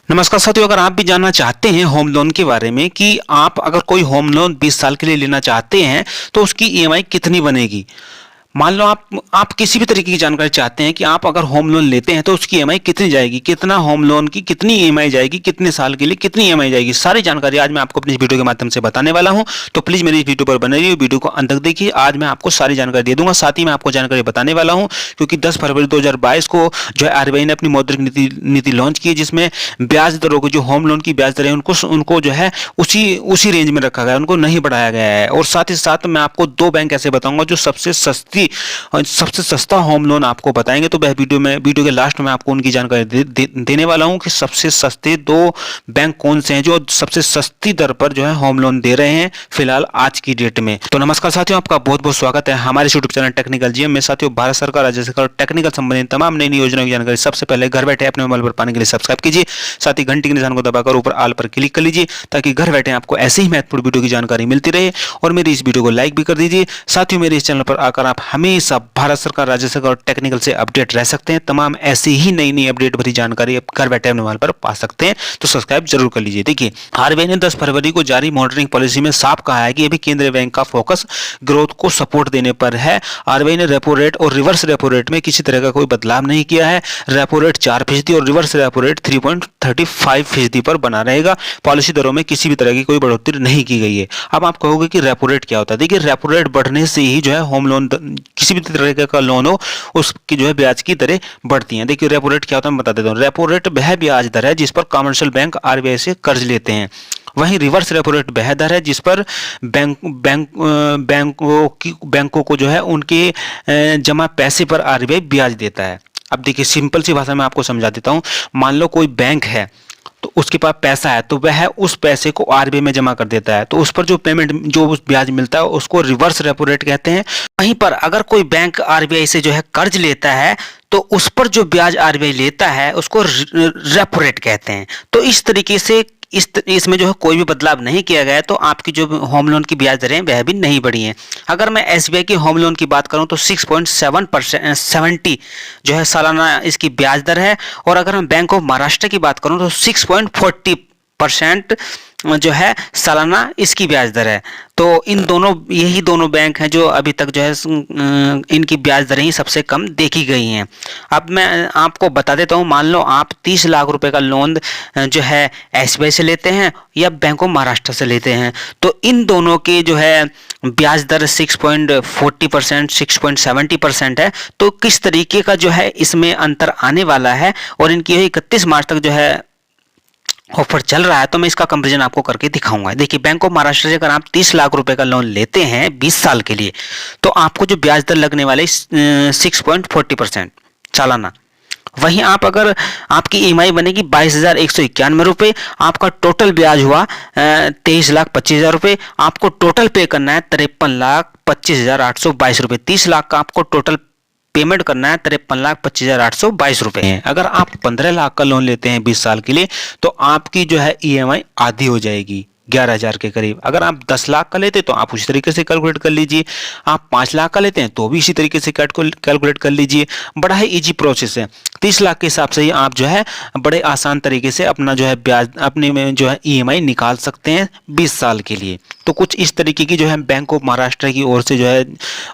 नमस्कार साथियों, अगर आप भी जानना चाहते हैं होम लोन के बारे में कि आप अगर कोई होम लोन 20 साल के लिए लेना चाहते हैं तो उसकी ईएमआई कितनी बनेगी। मान लो आप किसी भी तरीके की जानकारी चाहते हैं कि आप अगर होम लोन लेते हैं तो उसकी ईएमआई कितनी जाएगी, कितना होम लोन की कितनी ईएमआई जाएगी, कितने साल के लिए कितनी ईएमआई जाएगी, सारी जानकारी आज मैं आपको अपनी इस वीडियो के माध्यम से बताने वाला हूं। तो प्लीज मेरी इस वीडियो पर बने रहिए, वीडियो को अंत तक देखिए। आज मैं आपको सारी जानकारी दे दूंगा, साथ ही मैं आपको जानकारी बताने वाला हूं क्योंकि 10 फरवरी 2022 को जो है आरबीआई ने अपनी मौद्रिक नीति लॉन्च की है, जिसमें ब्याज दरों को, जो होम लोन की ब्याज दरें उनको जो है उसी रेंज में रखा गया, उनको नहीं बढ़ाया गया है। और साथ ही साथ मैं आपको 2 बैंक ऐसे बताऊंगा जो सबसे सस्ता होम लोन आपको बताएंगे। तो वह वीडियो के लास्ट में आपको उनकी जानकारी देने वाला हूं कि सबसे सस्ते 2 बैंक कौन से हैं जो सबसे सस्ती दर पर जो है होम लोन दे रहे हैं फिलहाल आज की डेट में। तो नमस्कार साथियों, आपका बहुत बहुत स्वागत है हमारे यूट्यूब चैनल टेक्निकल जीएम में। साथियों, भारत सरकार, राज्य सरकार टेक्निकल संबंधित तमाम नई योजनाओं की जानकारी सबसे पहले घर बैठे अपने मोबाइल पर पाने के लिए सब्सक्राइब कीजिए। साथ ही घंटी के निशान को दबाकर ऊपर ऑल पर क्लिक कर लीजिए ताकि घर बैठे आपको ऐसे ही महत्वपूर्ण वीडियो की जानकारी मिलती रहे। और मेरी इस वीडियो को लाइक भी कर दीजिए। साथियों, मेरे इस चैनल पर आकर आप हमेशा भारत सरकार, राज्य सरकार और टेक्निकल से अपडेट रह सकते हैं। तमाम ऐसी ही नई अपडेट भरी जानकारी आप घर बैठे अपने मोबाइल पर पा सकते हैं, तो सब्सक्राइब जरूर कर लीजिए। देखिए, आरबीआई ने 10 फरवरी को जारी मॉनिटरिंग पॉलिसी में साफ कहा है कि अभी केंद्रीय बैंक का फोकस ग्रोथ को सपोर्ट देने पर है। आरबीआई ने रेपो रेट और रिवर्स रेपो रेट में किसी तरह का कोई बदलाव नहीं किया है। रेपो रेट 4% और रिवर्स रेपो रेट 3.35% पर बना रहेगा। पॉलिसी दरों में किसी भी तरह की कोई बढ़ोतरी नहीं की गई है। अब आप कहोगे कि रेपो रेट क्या होता है। देखिए, रेपो रेट बढ़ने से ही जो है होम लोन, किसी भी तरह का लोन हो, उसकी जो है ब्याज की दरें बढ़ती हैं। देखिए, रेपो रेट क्या होता है मैं बता देता हूँ। रेपो रेट वह ब्याज दर है जिस पर कमर्शियल बैंक आरबीआई से कर्ज लेते हैं। वहीं रिवर्स रेपो रेट वह दर है जिस पर बैंकों को जो है उनके जमा पैसे पर आरबीआई ब्याज देता है। अब देखिए, सिंपल सी भाषा में आपको समझा देता हूँ। मान लो कोई बैंक है तो उसके पास पैसा है, तो वह उस पैसे को आरबीआई में जमा कर देता है, तो उस पर जो पेमेंट, जो ब्याज मिलता है उसको रिवर्स रेपो रेट कहते हैं। वहीं पर अगर कोई बैंक आरबीआई से जो है कर्ज लेता है तो उस पर जो ब्याज आरबीआई लेता है उसको रेपो रेट कहते हैं। तो इस तरीके से इसमें जो है कोई भी बदलाव नहीं किया गया है, तो आपकी जो होम लोन की ब्याज दरें वह भी नहीं बढ़ी हैं। अगर मैं एसबीआई की होम लोन की बात करूं तो 6.70 जो है सालाना इसकी ब्याज दर है। और अगर मैं बैंक ऑफ महाराष्ट्र की बात करूं तो 6.40% जो है सालाना इसकी ब्याज दर है। तो यही दोनों बैंक हैं जो अभी तक जो है इनकी ब्याज दरें ही सबसे कम देखी गई हैं। अब मैं आपको बता देता हूं, मान लो आप 30 लाख रुपए का लोन जो है एसबीआई से लेते हैं या बैंक ऑफ महाराष्ट्र से लेते हैं, तो इन दोनों के जो है ब्याज दर 6.40%, 6.70% है। तो किस तरीके का जो है इसमें अंतर आने वाला है और इनकी 31 मार्च तक जो है ऑफर चल रहा है, तो मैं इसका कंपैरिजन आपको करके दिखाऊंगा। देखिए, बैंक ऑफ महाराष्ट्र से अगर आप 30 लाख रुपए का लोन लेते हैं 20 साल के लिए, तो आपको जो ब्याज दर लगने वाले 6.40% सालाना। वहीं अगर आपकी ईएमआई बनेगी 22,191 रुपये, आपका टोटल ब्याज हुआ 23,25,000 रुपये। आपको टोटल पे करना है 53,25,822 रुपये। 30 लाख का आपको टोटल पेमेंट करना है 53,25,822 रुपए है। अगर आप 15 लाख का लोन लेते हैं 20 साल के लिए, तो आपकी जो है ईएमआई आधी हो जाएगी, 11,000 के करीब। अगर आप 10 लाख का लेते हैं तो आप उसी तरीके से कैलकुलेट कर लीजिए। आप 5 लाख का लेते हैं तो भी इसी तरीके से कैलकुलेट कर लीजिए। बड़ा ही इजी प्रोसेस है। 30 लाख के हिसाब से ही आप जो है बड़े आसान तरीके से अपना जो है ब्याज, अपने में जो है ईएमआई निकाल सकते हैं 20 साल के लिए। तो कुछ इस तरीके की जो है बैंक ऑफ महाराष्ट्र की ओर से जो है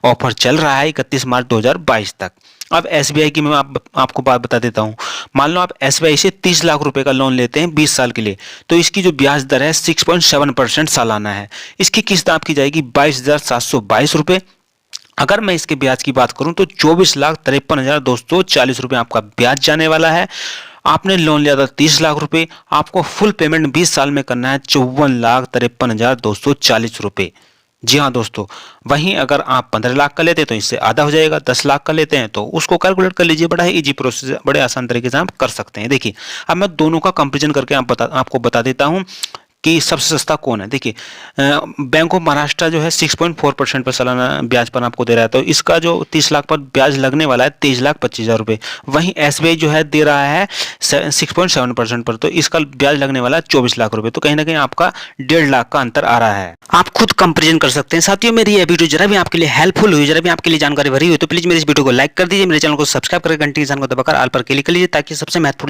ऑफर चल रहा है 31 मार्च 2022 तक। अब एसबीआई की मैं आपको बात बता देता हूं। मान लो आप एसबीआई से 30 लाख रुपए का लोन लेते हैं 20 साल के लिए, तो इसकी जो ब्याज दर है 6.7% सालाना है। इसकी किस्त आपकी जाएगी 22,722 रुपए। अगर मैं इसके ब्याज की बात करूं तो 24,53,240 रुपए आपका ब्याज जाने वाला है। आपने लोन लिया था 30 लाख रुपए, आपको फुल पेमेंट 20 साल में करना है 54,53,240 रुपए। जी हाँ दोस्तों, वहीं अगर आप 15 लाख का लेते हैं तो इससे आधा हो जाएगा। 10 लाख का लेते हैं तो उसको कैलकुलेट कर लीजिए। बड़ा ही इजी प्रोसेस है, बड़े आसान तरीके से आप कर सकते हैं। देखिए, अब मैं दोनों का कंपैरिजन करके आपको बता देता हूं कि सबसे सस्ता कौन है। देखिए, बैंक ऑफ महाराष्ट्र जो है 6.4% पर सालाना ब्याज पर आपको दे रहा है, तो इसका जो 30 लाख पर ब्याज लगने वाला है 23,25,000 रुपये। वहीं एसबीआई जो है दे रहा है 6.7% पर, तो इसका ब्याज लगने वाला है 24 लाख रुपये। तो कहीं ना कहीं आपका 1.5 लाख का अंतर आ रहा है। आप खुद कंपेरिजन कर सकते हैं। साथियों, मेरी यह वीडियो जरा भी आपके लिए हेल्पफुल हुई, जरा भी आपके लिए जानकारी भरी हुई, तो प्लीज मेरे इस वीडियो को लाइक कर दीजिए, मेरे चैनल को सब्सक्राइब करके घंटी निशान को दबाकर ऑल पर क्लिक कर लीजिए ताकि सबसे महत्वपूर्ण